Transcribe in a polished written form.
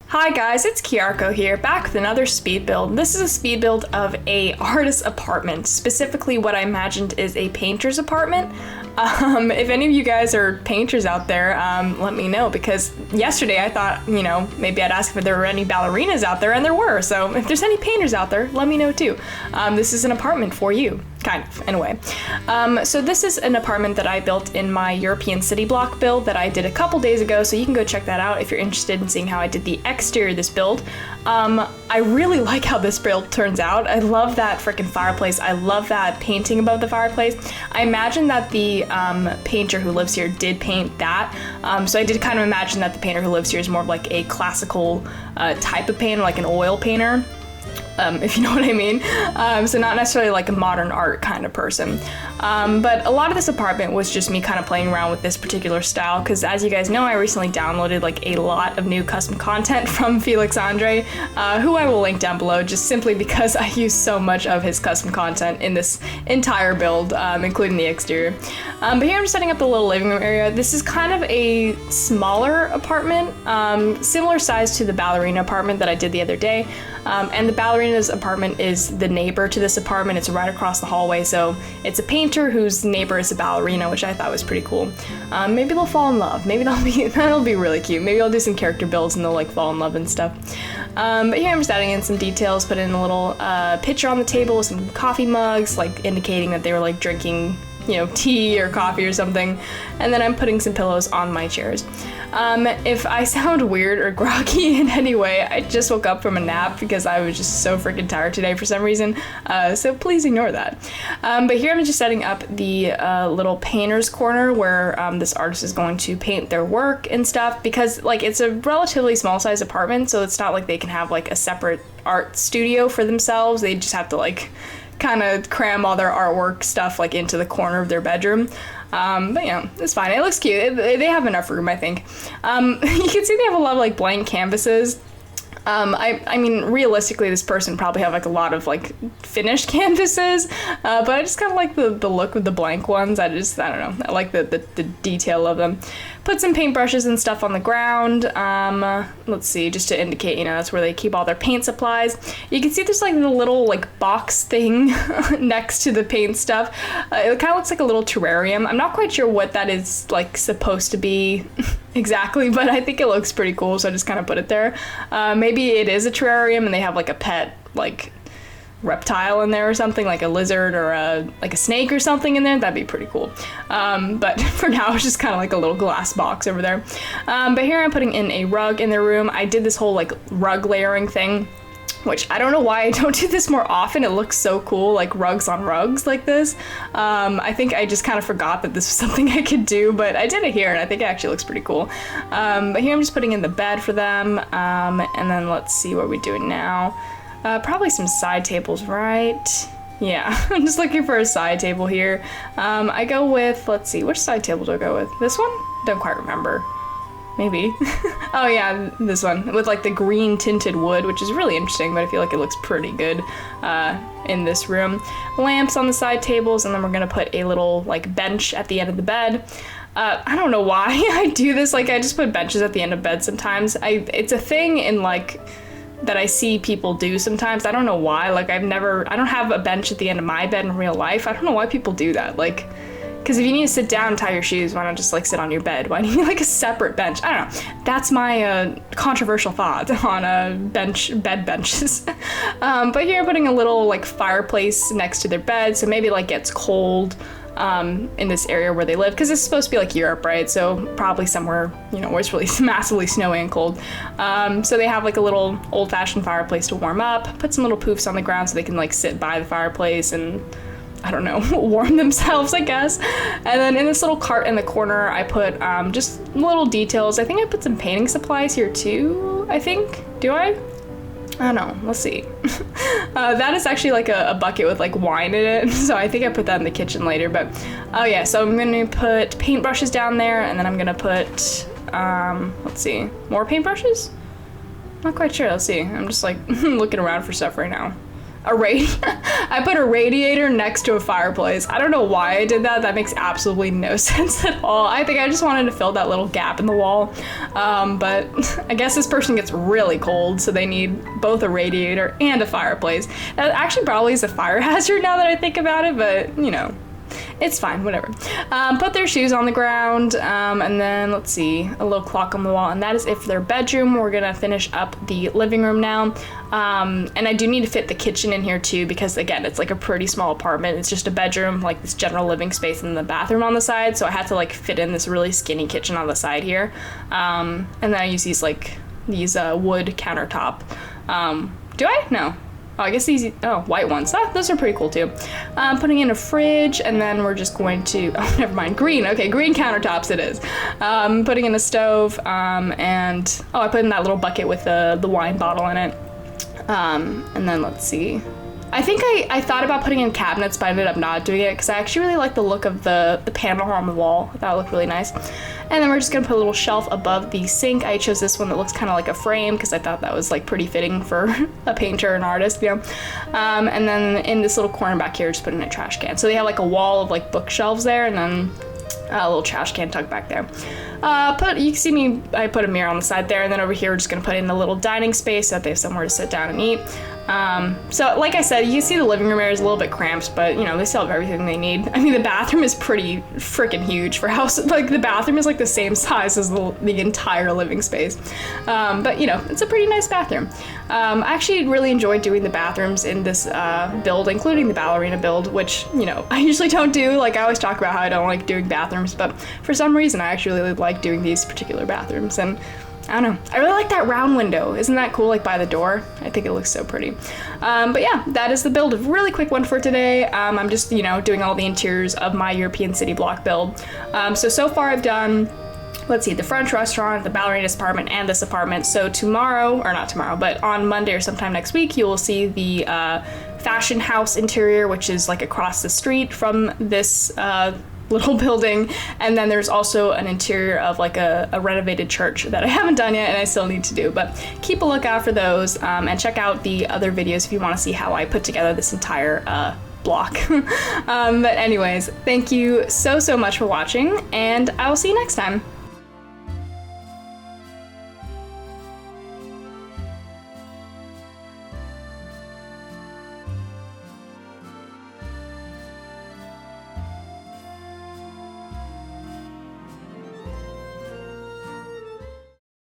Hi guys, it's Kiarko here, back with another speed build. This is a speed build of a artist's apartment, specifically what I imagined is a painter's apartment. If any of you guys are painters out there, let me know, because yesterday I thought, maybe I'd ask if there were any ballerinas out there, and there were, so if there's any painters out there, let me know too. This is an apartment for you. Kind of, in a way. So this is an apartment that I built in my European city block build that I did a couple days ago, so you can go check that out if you're interested in seeing how I did the exterior of this build. I really like how this build turns out. I love that freaking fireplace. I love that painting above the fireplace. I imagine that the painter who lives here did paint that, so I did kind of imagine that the painter who lives here is more of like a classical type of painter, like an oil painter. If you know what I mean. So not necessarily like a modern art kind of person. But a lot of this apartment was just me kind of playing around with this particular style, because as you guys know, I recently downloaded like a lot of new custom content from Felix Andre, who I will link down below, just simply because I use so much of his custom content in this entire build, including the exterior. But here I'm setting up the little living room area. This is kind of a smaller apartment, similar size to the ballerina apartment that I did the other day. And the ballerina's apartment is the neighbor to this apartment. It's right across the hallway, so it's a painter whose neighbor is a ballerina, which I thought was pretty cool. Maybe they'll fall in love. Maybe that'll be really cute. Maybe I'll do some character builds and they'll like fall in love and stuff. But here I'm just adding in some details, put in a little picture on the table with some coffee mugs, like indicating that they were like drinking tea or coffee or something, and then I'm putting some pillows on my chairs. If I sound weird or groggy in any way, I just woke up from a nap because I was just so freaking tired today for some reason, so please ignore that. But here I'm just setting up the little painter's corner where this artist is going to paint their work and stuff, because like it's a relatively small size apartment, so it's not like they can have like a separate art studio for themselves. They just have to like kind of cram all their artwork stuff like into the corner of their bedroom. But it's fine. It looks cute. They have enough room, I think. You can see they have a lot of like blank canvases. I mean, realistically, this person probably have like a lot of like finished canvases, but I just kind of like the look of the blank ones. I don't know. I like the detail of them. Put some paintbrushes and stuff on the ground. Let's see, just to indicate, that's where they keep all their paint supplies. You can see there's like the little like box thing next to the paint stuff. It kind of looks like a little terrarium. I'm not quite sure what that is like supposed to be exactly, but I think it looks pretty cool, so I just kind of put it there. Maybe it is a terrarium and they have like a pet like reptile in there or something, like a lizard or a snake or something in there. That'd be pretty cool. But for now it's just kind of like a little glass box over there. But here I'm putting in a rug in their room. I did this whole like rug layering thing, which I don't know why I don't do this more often. It looks so cool, like rugs on rugs like this. I think I just kind of forgot that this was something I could do, but I did it here and I think it actually looks pretty cool. But here I'm just putting in the bed for them, and then let's see what we're doing now. Probably some side tables, right? Yeah, I'm just looking for a side table here. I go with, let's see, which side table do I go with? This one? Don't quite remember. Maybe. Oh yeah, this one with like the green tinted wood, which is really interesting, but I feel like it looks pretty good in this room. Lamps on the side tables, and then we're gonna put a little like bench at the end of the bed. I don't know why I do this. Like I just put benches at the end of bed sometimes. It's a thing in like that I see people do sometimes. I don't know why. Like I don't have a bench at the end of my bed in real life. I don't know why people do that. Like, because if you need to sit down and tie your shoes, why not just like sit on your bed? Why do you need like a separate bench? I don't know. That's my controversial thought on bed benches. But here I'm putting a little like fireplace next to their bed, so maybe like gets cold in this area where they live, because it's supposed to be like Europe, right? So probably somewhere where it's really massively snowy and cold. So they have like a little old-fashioned fireplace to warm up. Put some little poofs on the ground so they can like sit by the fireplace and I don't know, warm themselves, I guess. And then in this little cart in the corner, I put just little details. I think I put some painting supplies here too, I think. Do I? I don't know, let's see. That is actually like a bucket with like wine in it, so I think I put that in the kitchen later, but oh yeah, so I'm gonna put paintbrushes down there, and then I'm gonna put, let's see, more paintbrushes? Not quite sure, let's see. I'm just like looking around for stuff right now. I put a radiator next to a fireplace. I don't know why I did that. That makes absolutely no sense at all. I think I just wanted to fill that little gap in the wall. But I guess this person gets really cold, so they need both a radiator and a fireplace. That actually probably is a fire hazard now that I think about it, but you know, it's fine, whatever. Put their shoes on the ground, and then let's see, a little clock on the wall, and that is it for their bedroom. We're gonna finish up the living room now. And I do need to fit the kitchen in here too, because again, it's like a pretty small apartment. It's just a bedroom, like this general living space, and the bathroom on the side. So I had to like fit in this really skinny kitchen on the side here. And then I use these wood countertop. Do I? No. Oh, I guess these, white ones. Those are pretty cool too. Putting in a fridge, and then we're just going to, never mind, green. Okay, green countertops it is. Putting in a stove, and, I put in that little bucket with the wine bottle in it. And then let's see. I think I thought about putting in cabinets, but I ended up not doing it because I actually really like the look of the panel on the wall. That looked really nice. And then we're just gonna put a little shelf above the sink. I chose this one that looks kind of like a frame because I thought that was like pretty fitting for a painter or an artist, you know. And then in this little corner back here, just put in a trash can. So they have like a wall of like bookshelves there, and then a little trash can tucked back there. You can see me, I put a mirror on the side there, and then over here we're just gonna put in a little dining space so that they have somewhere to sit down and eat. So like I said, you can see the living room area is a little bit cramped, but you know, they still have everything they need. I mean, the bathroom is pretty freaking huge for house. Like the bathroom is like the same size as the entire living space. But you know, it's a pretty nice bathroom. I actually really enjoyed doing the bathrooms in this build, including the ballerina build, which, you know, I usually don't do. Like I always talk about how I don't like doing bathrooms, but for some reason I actually really like doing these particular bathrooms. And I don't know. I really like that round window. Isn't that cool, like by the door? I think it looks so pretty. But yeah, that is the build. A really quick one for today. I'm just, you know, doing all the interiors of my European city block build. So far I've done, let's see, the French restaurant, the ballerina's apartment, and this apartment. So tomorrow, or not tomorrow, but on Monday or sometime next week, you will see the fashion house interior, which is like across the street from this little building. And then there's also an interior of like a renovated church that I haven't done yet and I still need to do, but keep a lookout for those, and check out the other videos if you want to see how I put together this entire block. But anyways, thank you so much for watching, and I will see you next time.